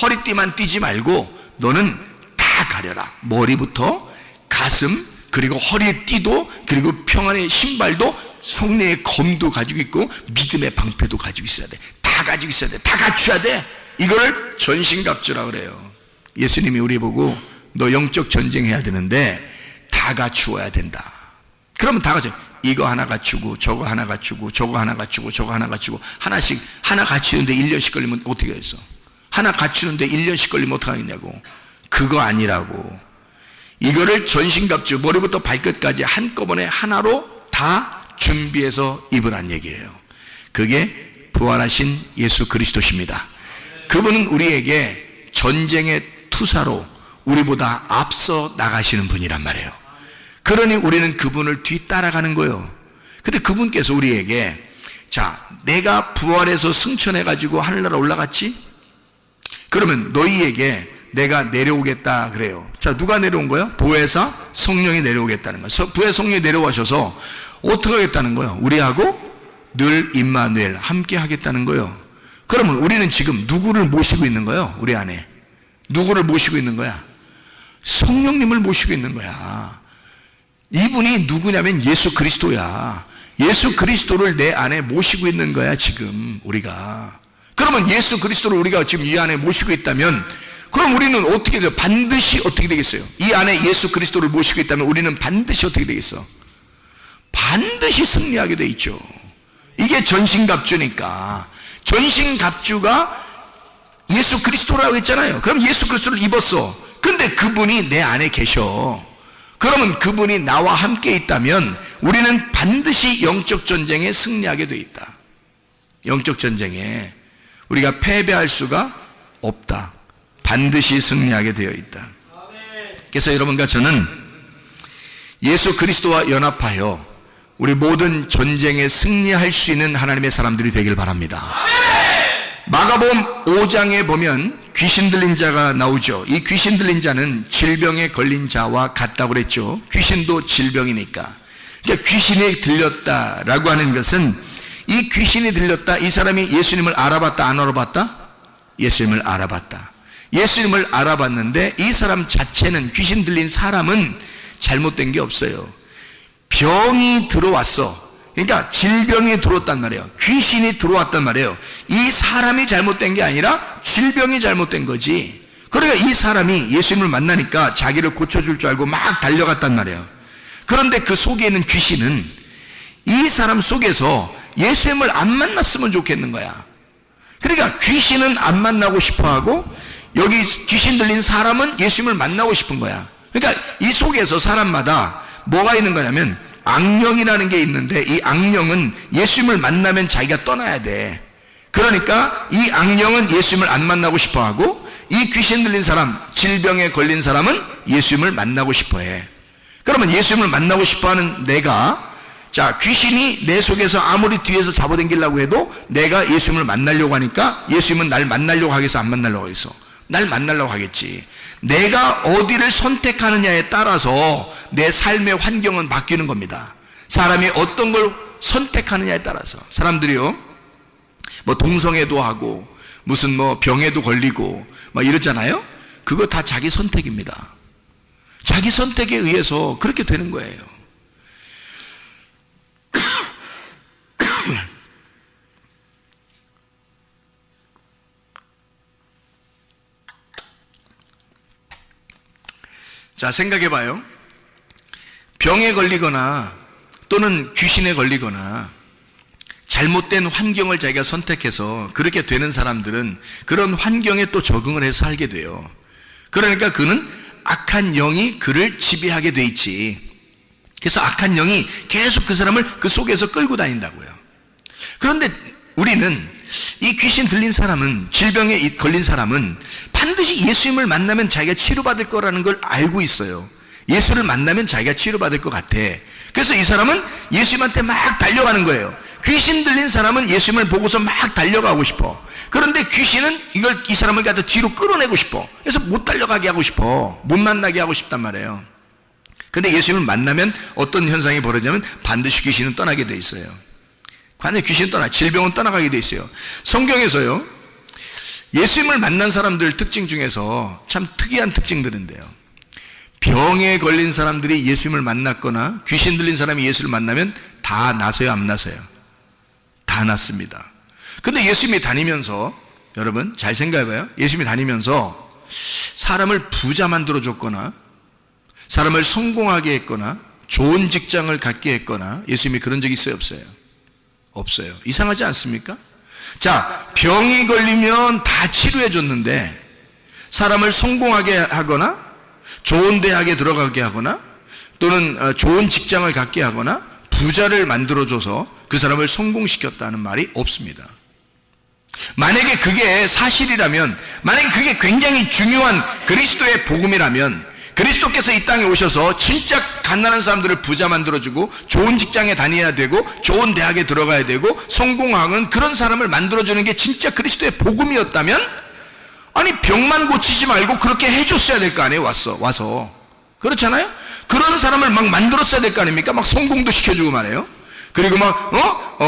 허리띠만 띠지 말고, 너는 다 가려라. 머리부터 가슴, 그리고 허리띠도, 그리고 평안의 신발도, 성령의 검도 가지고 있고, 믿음의 방패도 가지고 있어야 돼. 다 가지고 있어야 돼. 다 갖춰야 돼. 이거를 전신갑주라 그래요. 예수님이 우리 보고 너 영적 전쟁해야 되는데 다 갖추어야 된다. 그러면 다 갖춰. 이거 하나 갖추고 저거 하나 갖추고 저거 하나 갖추고 저거 하나 갖추고 하나씩 하나 갖추는데 1년씩 걸리면 어떻게 했어? 하나 갖추는데 1년씩 걸리면 어떡하겠냐고. 그거 아니라고. 이거를 전신갑주 머리부터 발끝까지 한꺼번에 하나로 다 준비해서 입으란 얘기예요. 그게 부활하신 예수 그리스도십니다. 그분은 우리에게 전쟁의 투사로 우리보다 앞서 나가시는 분이란 말이에요. 그러니 우리는 그분을 뒤따라가는 거예요. 근데 그분께서 우리에게 자, 내가 부활해서 승천해가지고 하늘나라 올라갔지? 그러면 너희에게 내가 내려오겠다 그래요. 자, 누가 내려온 거예요? 보혜사 성령이 내려오겠다는 거예요. 보혜사 성령이 내려와셔서 어떻게 하겠다는 거예요? 우리하고 늘 임마누엘 함께 하겠다는 거예요. 그러면 우리는 지금 누구를 모시고 있는 거예요? 우리 안에 누구를 모시고 있는 거야? 성령님을 모시고 있는 거야. 이분이 누구냐면 예수 그리스도야. 예수 그리스도를 내 안에 모시고 있는 거야 지금 우리가. 그러면 예수 그리스도를 우리가 지금 이 안에 모시고 있다면 그럼 우리는 어떻게 돼요? 반드시 어떻게 되겠어요? 이 안에 예수 그리스도를 모시고 있다면 우리는 반드시 어떻게 되겠어? 반드시 승리하게 돼 있죠. 이게 전신갑주니까. 전신갑주가 예수 그리스도라고 했잖아요. 그럼 예수 그리스도를 입었어. 근데 그분이 내 안에 계셔. 그러면 그분이 나와 함께 있다면 우리는 반드시 영적 전쟁에 승리하게 돼 있다. 영적 전쟁에 우리가 패배할 수가 없다. 반드시 승리하게 되어 있다. 그래서 여러분과 저는 예수 그리스도와 연합하여 우리 모든 전쟁에 승리할 수 있는 하나님의 사람들이 되길 바랍니다. 마가복음 5장에 보면 귀신 들린 자가 나오죠. 이 귀신 들린 자는 질병에 걸린 자와 같다고 그랬죠. 귀신도 질병이니까. 그러니까 귀신이 들렸다라고 하는 것은 이 귀신이 들렸다. 이 사람이 예수님을 알아봤다, 안 알아봤다? 예수님을 알아봤다. 예수님을 알아봤는데 이 사람 자체는, 귀신 들린 사람은 잘못된 게 없어요. 병이 들어왔어. 그러니까 질병이 들어왔단 말이에요. 귀신이 들어왔단 말이에요. 이 사람이 잘못된 게 아니라 질병이 잘못된 거지. 그러니까 이 사람이 예수님을 만나니까 자기를 고쳐줄 줄 알고 막 달려갔단 말이에요. 그런데 그 속에 있는 귀신은 이 사람 속에서 예수님을 안 만났으면 좋겠는 거야. 그러니까 귀신은 안 만나고 싶어하고 여기 귀신 들린 사람은 예수님을 만나고 싶은 거야. 그러니까 이 속에서 사람마다 뭐가 있는 거냐면 악령이라는 게 있는데, 이 악령은 예수님을 만나면 자기가 떠나야 돼. 그러니까 이 악령은 예수님을 안 만나고 싶어하고, 이 귀신 들린 사람, 질병에 걸린 사람은 예수님을 만나고 싶어해. 그러면 예수님을 만나고 싶어하는 내가, 자, 귀신이 내 속에서 아무리 뒤에서 잡아당기려고 해도 내가 예수님을 만나려고 하니까 예수님은 날 만나려고 하겠어, 안 만나려고 하겠어? 날 만나려고 하겠지. 내가 어디를 선택하느냐에 따라서 내 삶의 환경은 바뀌는 겁니다. 사람이 어떤 걸 선택하느냐에 따라서. 사람들이요, 뭐 동성애도 하고 무슨 뭐 병에도 걸리고 막 이러잖아요. 그거 다 자기 선택입니다. 자기 선택에 의해서 그렇게 되는 거예요. 자, 생각해봐요. 병에 걸리거나 또는 귀신에 걸리거나 잘못된 환경을 자기가 선택해서 그렇게 되는 사람들은 그런 환경에 또 적응을 해서 살게 돼요. 그러니까 그는 악한 영이 그를 지배하게 돼 있지. 그래서 악한 영이 계속 그 사람을 그 속에서 끌고 다닌다고요. 그런데 우리는 이 귀신 들린 사람은, 질병에 걸린 사람은 반드시 예수님을 만나면 자기가 치료받을 거라는 걸 알고 있어요. 예수를 만나면 자기가 치료받을 것 같아. 그래서 이 사람은 예수님한테 막 달려가는 거예요. 귀신 들린 사람은 예수님을 보고서 막 달려가고 싶어. 그런데 귀신은 이 사람을 갖다 뒤로 끌어내고 싶어. 그래서 못 달려가게 하고 싶어. 못 만나게 하고 싶단 말이에요. 근데 예수님을 만나면 어떤 현상이 벌어지냐면 반드시 귀신은 떠나게 돼 있어요. 반드시 귀신은 질병은 떠나가게 돼 있어요. 성경에서요, 예수님을 만난 사람들 특징 중에서 참 특이한 특징들인데요, 병에 걸린 사람들이 예수님을 만났거나 귀신 들린 사람이 예수를 만나면 다 나서요, 안 나서요? 다 났습니다. 근데 예수님이 다니면서, 여러분 잘 생각해봐요. 예수님이 다니면서 사람을 부자 만들어줬거나 사람을 성공하게 했거나 좋은 직장을 갖게 했거나 예수님이 그런 적이 있어요, 없어요? 없어요. 이상하지 않습니까? 자, 병이 걸리면 다 치료해 줬는데 사람을 성공하게 하거나 좋은 대학에 들어가게 하거나 또는 좋은 직장을 갖게 하거나 부자를 만들어줘서 그 사람을 성공시켰다는 말이 없습니다. 만약에 그게 사실이라면, 만약에 그게 굉장히 중요한 그리스도의 복음이라면, 그리스도께서 이 땅에 오셔서 진짜 가난한 사람들을 부자 만들어주고 좋은 직장에 다녀야 되고 좋은 대학에 들어가야 되고 성공하는 그런 사람을 만들어주는 게 진짜 그리스도의 복음이었다면, 아니 병만 고치지 말고 그렇게 해줬어야 될 거 아니에요. 와서 그렇잖아요. 그런 사람을 막 만들었어야 될 거 아닙니까? 막 성공도 시켜주고 말이에요. 그리고 막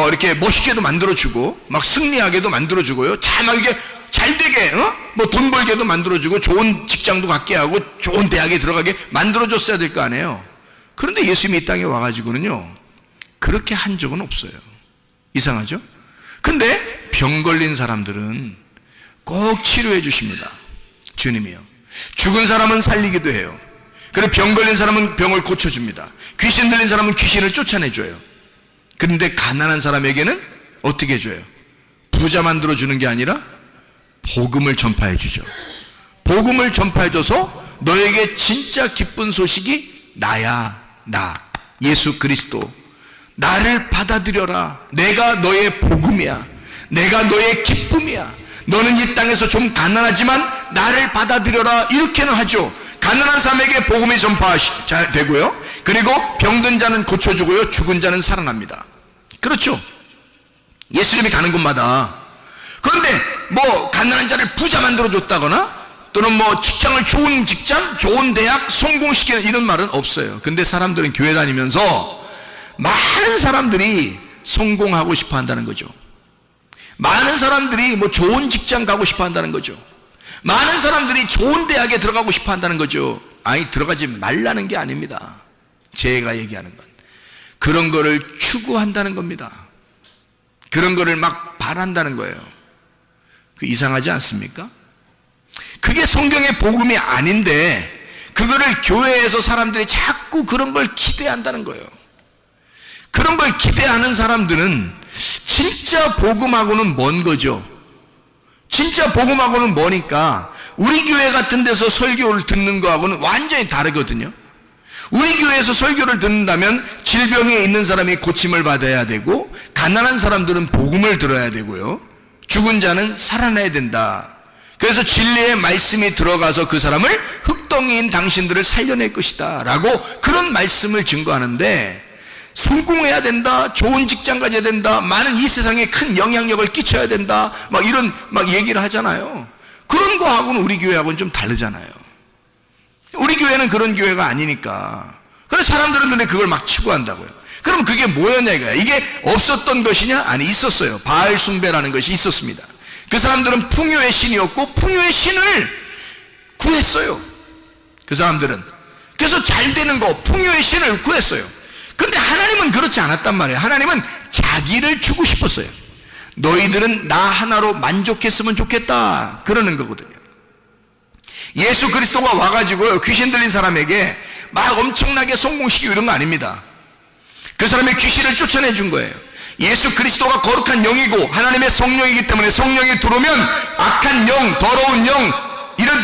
이렇게 멋있게도 만들어주고 막 승리하게도 만들어주고요. 막 이게 잘 되게 뭐 돈 벌게도 만들어주고 좋은 직장도 갖게 하고 좋은 대학에 들어가게 만들어줬어야 될 거 아니에요. 그런데 예수님이 이 땅에 와가지고는요, 그렇게 한 적은 없어요. 이상하죠? 근데 병 걸린 사람들은 꼭 치료해 주십니다. 주님이요. 죽은 사람은 살리기도 해요. 그리고 병 걸린 사람은 병을 고쳐줍니다. 귀신 들린 사람은 귀신을 쫓아내줘요. 그런데 가난한 사람에게는 어떻게 해줘요? 부자 만들어주는 게 아니라 복음을 전파해 주죠. 복음을 전파해 줘서 너에게 진짜 기쁜 소식이 나야, 나 예수 그리스도, 나를 받아들여라. 내가 너의 복음이야. 내가 너의 기쁨이야. 너는 이 땅에서 좀 가난하지만 나를 받아들여라. 이렇게는 하죠. 가난한 사람에게 복음이 전파되고요. 그리고 병든 자는 고쳐주고요. 죽은 자는 살아납니다. 그렇죠. 예수님이 가는 곳마다. 그런데 뭐 가난한 자를 부자 만들어줬다거나 또는 뭐 직장을 좋은 직장, 좋은 대학 성공시키는 이런 말은 없어요. 근데 사람들은 교회 다니면서 많은 사람들이 성공하고 싶어 한다는 거죠. 많은 사람들이 뭐 좋은 직장 가고 싶어 한다는 거죠. 많은 사람들이 좋은 대학에 들어가고 싶어 한다는 거죠. 아니, 들어가지 말라는 게 아닙니다. 제가 얘기하는 건 그런 거를 추구한다는 겁니다. 그런 거를 막 바란다는 거예요. 그 이상하지 않습니까? 그게 성경의 복음이 아닌데 그거를 교회에서 사람들이 자꾸 그런 걸 기대한다는 거예요. 그런 걸 기대하는 사람들은 진짜 복음하고는 먼 거죠. 진짜 복음하고는 뭐니까 우리 교회 같은 데서 설교를 듣는 거하고는 완전히 다르거든요. 우리 교회에서 설교를 듣는다면 질병에 있는 사람이 고침을 받아야 되고 가난한 사람들은 복음을 들어야 되고요. 죽은 자는 살아나야 된다. 그래서 진리의 말씀이 들어가서 그 사람을 흙덩이인 당신들을 살려낼 것이다 라고 그런 말씀을 증거하는데 성공해야 된다, 좋은 직장 가져야 된다, 많은 이 세상에 큰 영향력을 끼쳐야 된다 막 이런 막 얘기를 하잖아요. 그런 거하고는 우리 교회하고는 좀 다르잖아요. 우리 교회는 그런 교회가 아니니까. 그래서 사람들은 근데 그걸 막 추구한다고요. 그럼 그게 뭐였냐 이거야. 이게 없었던 것이냐? 아니, 있었어요. 바알 숭배라는 것이 있었습니다. 그 사람들은 풍요의 신이었고 풍요의 신을 구했어요. 그 사람들은. 그래서 잘 되는 거, 풍요의 신을 구했어요. 근데 하나님은 그렇지 않았단 말이에요. 하나님은 자기를 주고 싶었어요. 너희들은 나 하나로 만족했으면 좋겠다 그러는 거거든요. 예수 그리스도가 와가지고 귀신 들린 사람에게 막 엄청나게 성공시키고 이런 거 아닙니다. 그 사람의 귀신을 쫓아내 준 거예요. 예수 그리스도가 거룩한 영이고 하나님의 성령이기 때문에 성령이 들어오면 악한 영, 더러운 영, 이런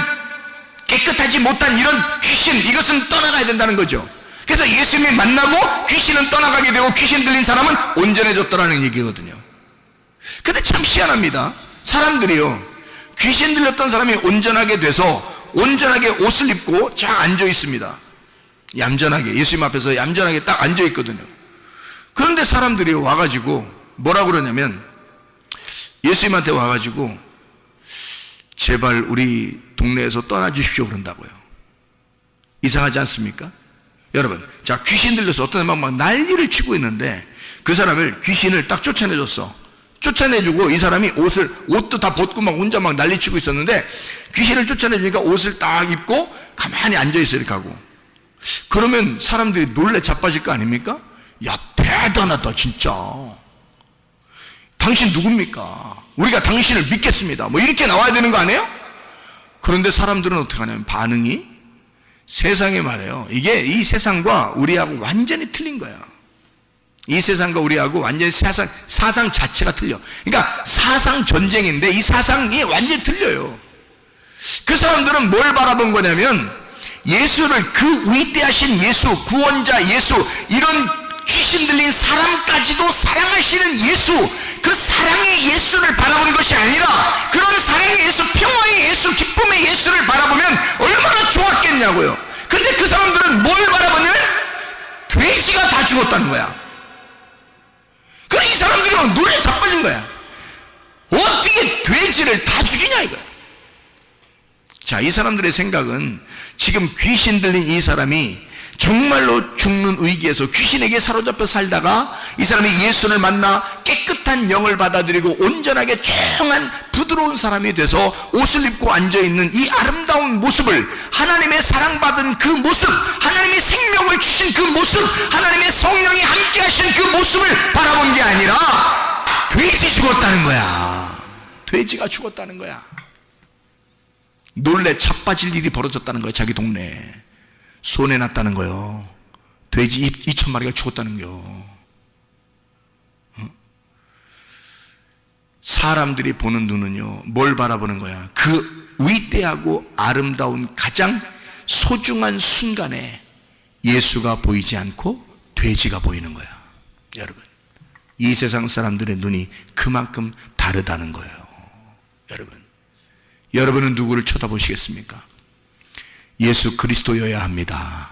깨끗하지 못한 이런 귀신, 이것은 떠나가야 된다는 거죠. 그래서 예수님이 만나고 귀신은 떠나가게 되고 귀신 들린 사람은 온전해졌다는 얘기거든요. 근데 참 희한합니다. 사람들이요, 귀신 들렸던 사람이 온전하게 돼서 온전하게 옷을 입고 쫙 앉아 있습니다. 얌전하게, 예수님 앞에서 얌전하게 딱 앉아 있거든요. 그런데 사람들이 와가지고 뭐라고 그러냐면 예수님한테 와가지고 제발 우리 동네에서 떠나 주십시오 그런다고요. 이상하지 않습니까? 여러분, 자, 귀신 들려서 어떤 사람이 막 난리를 치고 있는데 그 사람을 귀신을 딱 쫓아내줬어. 쫓아내주고 이 사람이 옷도 다 벗고 막 혼자 막 난리치고 있었는데 귀신을 쫓아내주니까 옷을 딱 입고 가만히 앉아있어 이렇게 하고. 그러면 사람들이 놀래 자빠질 거 아닙니까? 야, 대단하다 진짜. 당신 누굽니까? 우리가 당신을 믿겠습니다. 뭐 이렇게 나와야 되는 거 아니에요? 그런데 사람들은 어떻게 하냐면 반응이 세상에 말해요. 이게 이 세상과 우리하고 완전히 틀린 거야. 이 세상과 우리하고 완전히 사상 자체가 틀려. 그러니까 사상 전쟁인데 이 사상이 완전히 틀려요. 그 사람들은 뭘 바라본 거냐면 예수를, 그 위대하신 예수, 구원자 예수, 이런 귀신 들린 사람까지도 사랑하시는 예수, 그 사랑의 예수를 바라보는 것이 아니라 그런 사랑의 예수, 평화의 예수, 기쁨의 예수를 바라보면 얼마나 좋았겠냐고요. 근데 그 사람들은 뭘 바라보냐면 돼지가 다 죽었다는 거야. 그래, 이 사람들이 막 놀래 자빠진 거야. 어떻게 돼지를 다 죽이냐 이거야. 자, 이 사람들의 생각은 지금 귀신 들린 이 사람이 정말로 죽는 위기에서 귀신에게 사로잡혀 살다가 이 사람이 예수를 만나 깨끗한 영을 받아들이고 온전하게 조용한 부드러운 사람이 돼서 옷을 입고 앉아있는 이 아름다운 모습을, 하나님의 사랑받은 그 모습, 하나님의 생명을 주신 그 모습, 하나님의 성령이 함께 하신 그 모습을 바라본 게 아니라 돼지 죽었다는 거야. 돼지가 죽었다는 거야. 놀래 자빠질 일이 벌어졌다는 거야. 자기 동네에 손해났다는 거요. 돼지 2,000마리가 죽었다는 거요. 사람들이 보는 눈은요, 뭘 바라보는 거야? 그 위대하고 아름다운 가장 소중한 순간에 예수가 보이지 않고 돼지가 보이는 거야. 여러분, 이 세상 사람들의 눈이 그만큼 다르다는 거예요. 여러분은 누구를 쳐다보시겠습니까? 예수 그리스도여야 합니다.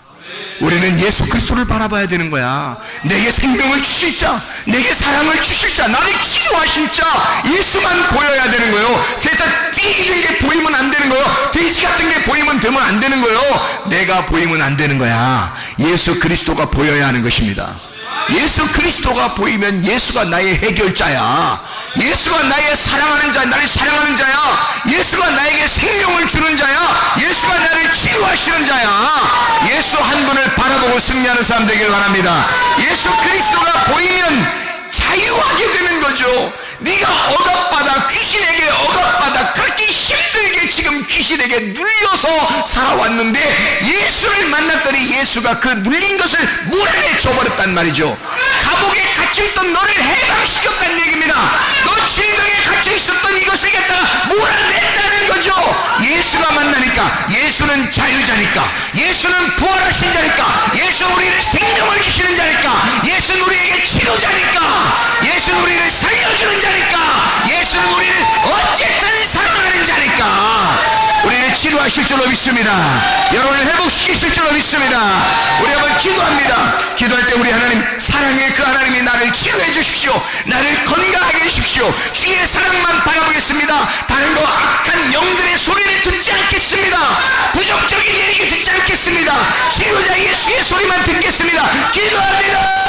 우리는 예수 그리스도를 바라봐야 되는 거야. 내게 생명을 주실 자, 내게 사랑을 주실 자, 나를 치료하실 자, 예수만 보여야 되는 거예요. 세상 띠는 게 보이면 안 되는 거예요. 돼지 같은 게 보이면 되면 안 되는 거예요. 내가 보이면 안 되는 거야. 예수 그리스도가 보여야 하는 것입니다. 예수 그리스도가 보이면 예수가 나의 해결자야. 예수가 나의 사랑하는 자, 나를 사랑하는 자야. 예수가 나에게 생명을 주는 자야. 예수가 나를 치유하시는 자야. 예수 한 분을 바라보고 승리하는 사람 되길 바랍니다. 예수 그리스도가 보이면 자유하게 되는 거죠. 네가 억압받아, 귀신에게 억압받아, 그렇게 힘들게 지금 귀신에게 눌려서 살아왔는데 예수를 만났더니 예수가 그 눌린 것을 몰아내줘버렸단 말이죠. 감옥에 갇혀있던 너를 해방시켰다는 얘기입니다. 너 질병에 갇혀있었던 이것을 갖다가 몰아냈다는 거죠. 예수가 만나니까, 예수는 자유자니까, 예수는 부활하신 자니까, 예수는 우리를 생명을 주시는 자니까, 예수는 우리에게 치료자니까, 예수는 우리를 살려주는 자니까, 예수는 우리를 어쨌든 사랑하는 자니까 우리를 치료하실 줄로 믿습니다. 여러분을 회복시키실 줄로 믿습니다. 우리 한번 기도합니다. 기도할 때 우리 하나님, 사랑의 그 하나님이 나를 치료해 주십시오. 나를 건강하게 해주십시오. 주의 사랑만 바라보겠습니다. 다른 거 악한 영들의 소리를 듣지 않겠습니다. 부정적인 얘기 듣지 않겠습니다. 치료자 예수의 소리만 듣겠습니다. 기도합니다.